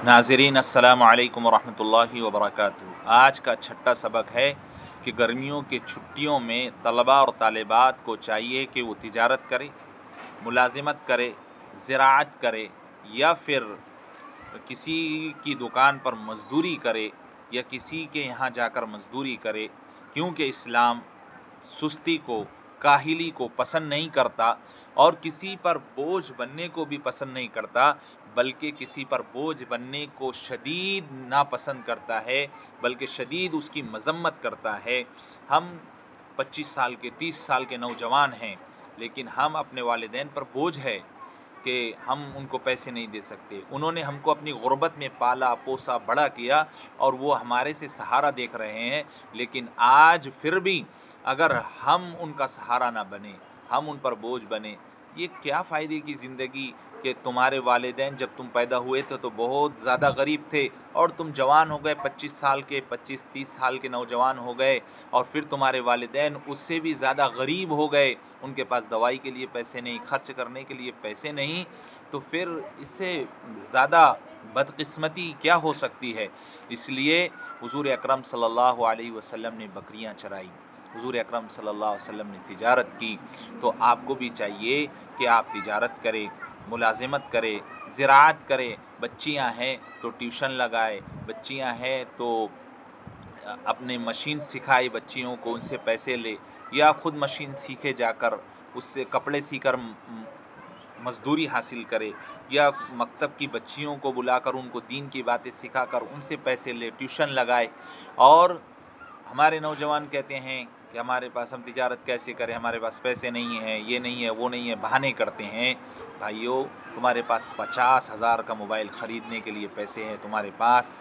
नाज़रीन अस्सलामु अलैकुम वरहमतुल्लाहि वबरकातुहू। आज का छठा सबक है कि गर्मियों की छुट्टियों में तलबा और तालिबात को चाहिए कि वो तिजारत करे, मुलाजिमत करे, ज़राअत करे या फिर किसी की दुकान पर मज़दूरी करे या किसी के यहाँ जाकर मज़दूरी करे, क्योंकि इस्लाम सुस्ती को, काहिली को पसंद नहीं करता और किसी पर बोझ बनने को भी पसंद नहीं करता, बल्कि किसी पर बोझ बनने को शदीद नापसंद करता है, बल्कि शदीद उसकी मज़म्मत करता है। हम 25 साल के 30 साल के नौजवान हैं, लेकिन हम अपने वालिदैन पर बोझ है कि हम उनको पैसे नहीं दे सकते। उन्होंने हमको अपनी गुर्बत में पाला पोसा बड़ा किया और वो हमारे से सहारा देख रहे हैं, लेकिन आज फिर भी अगर हम उनका सहारा ना बने, हम उन पर बोझ बने, ये क्या फ़ायदे की ज़िंदगी कि तुम्हारे वालिदैन जब तुम पैदा हुए थे तो बहुत ज़्यादा गरीब थे और तुम जवान हो गए, 25 साल के 25-30 साल के नौजवान हो गए और फिर तुम्हारे वालिदैन उससे भी ज़्यादा गरीब हो गए, उनके पास दवाई के लिए पैसे नहीं, खर्च करने के लिए पैसे नहीं, तो फिर इससे ज़्यादा बदकिस्मती क्या हो सकती है। इसलिए हुज़ूर अकरम सल्लल्लाहु अलैहि वसल्लम ने बकरियां चराई, हुज़ूर अकरम सल्लल्लाहु अलैहि वसल्लम ने तिजारत की, तो आपको भी चाहिए कि आप तिजारत करें, मुलाजिमत करे, ज़राअत करे। बच्चियां हैं तो ट्यूशन लगाए, बच्चियां हैं तो अपने मशीन सिखाए बच्चियों को, उनसे पैसे ले, या ख़ुद मशीन सीखे जाकर उससे कपड़े सीकर मज़दूरी हासिल करे, या मकतब की बच्चियों को बुलाकर उनको दीन की बातें सिखाकर उनसे पैसे ले, ट्यूशन लगाए। और हमारे नौजवान कहते हैं कि हमारे पास, हम तिजारत कैसे करें, हमारे पास पैसे नहीं हैं, ये नहीं है, वो नहीं है, बहाने करते हैं। भाइयों, तुम्हारे पास 50,000 का मोबाइल ख़रीदने के लिए पैसे हैं, तुम्हारे पास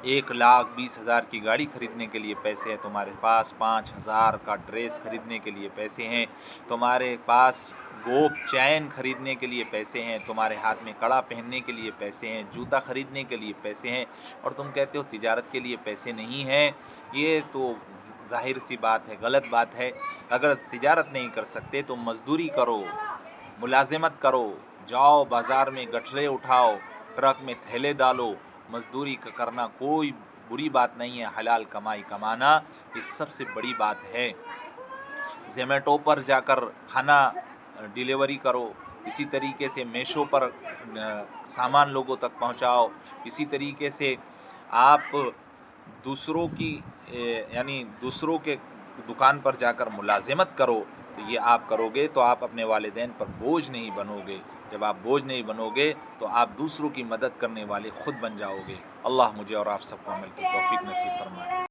1,20,000 की गाड़ी ख़रीदने के लिए पैसे हैं, तुम्हारे पास 5,000 का ड्रेस ख़रीदने के लिए पैसे हैं, तुम्हारे पास गोप चैन ख़रीदने के लिए पैसे हैं, तुम्हारे हाथ में कड़ा पहनने के लिए पैसे हैं, जूता ख़रीदने के लिए पैसे हैं, और तुम कहते हो तिजारत के लिए पैसे नहीं हैं। ये तो ज़ाहिर सी बात है, गलत बात है। अगर तिजारत नहीं कर सकते तो मज़दूरी करो, मुलाजिमत करो, जाओ बाज़ार में गठरे उठाओ, ट्रक में थैले डालो, मज़दूरी करना कोई बुरी बात नहीं है। हलाल कमाई कमाना ये सबसे बड़ी बात है। ज़ोमैटो पर जाकर खाना डिलीवरी करो, इसी तरीके से मीशो पर सामान लोगों तक पहुंचाओ, इसी तरीके से आप दूसरों की यानी दूसरों के दुकान पर जाकर मुलाजिमत करो। तो ये आप करोगे तो आप अपने वालिदैन पर बोझ नहीं बनोगे। जब आप बोझ नहीं बनोगे तो आप दूसरों की मदद करने वाले ख़ुद बन जाओगे। अल्लाह मुझे और आप सबको अमल की तौफीक नसीब फरमाए।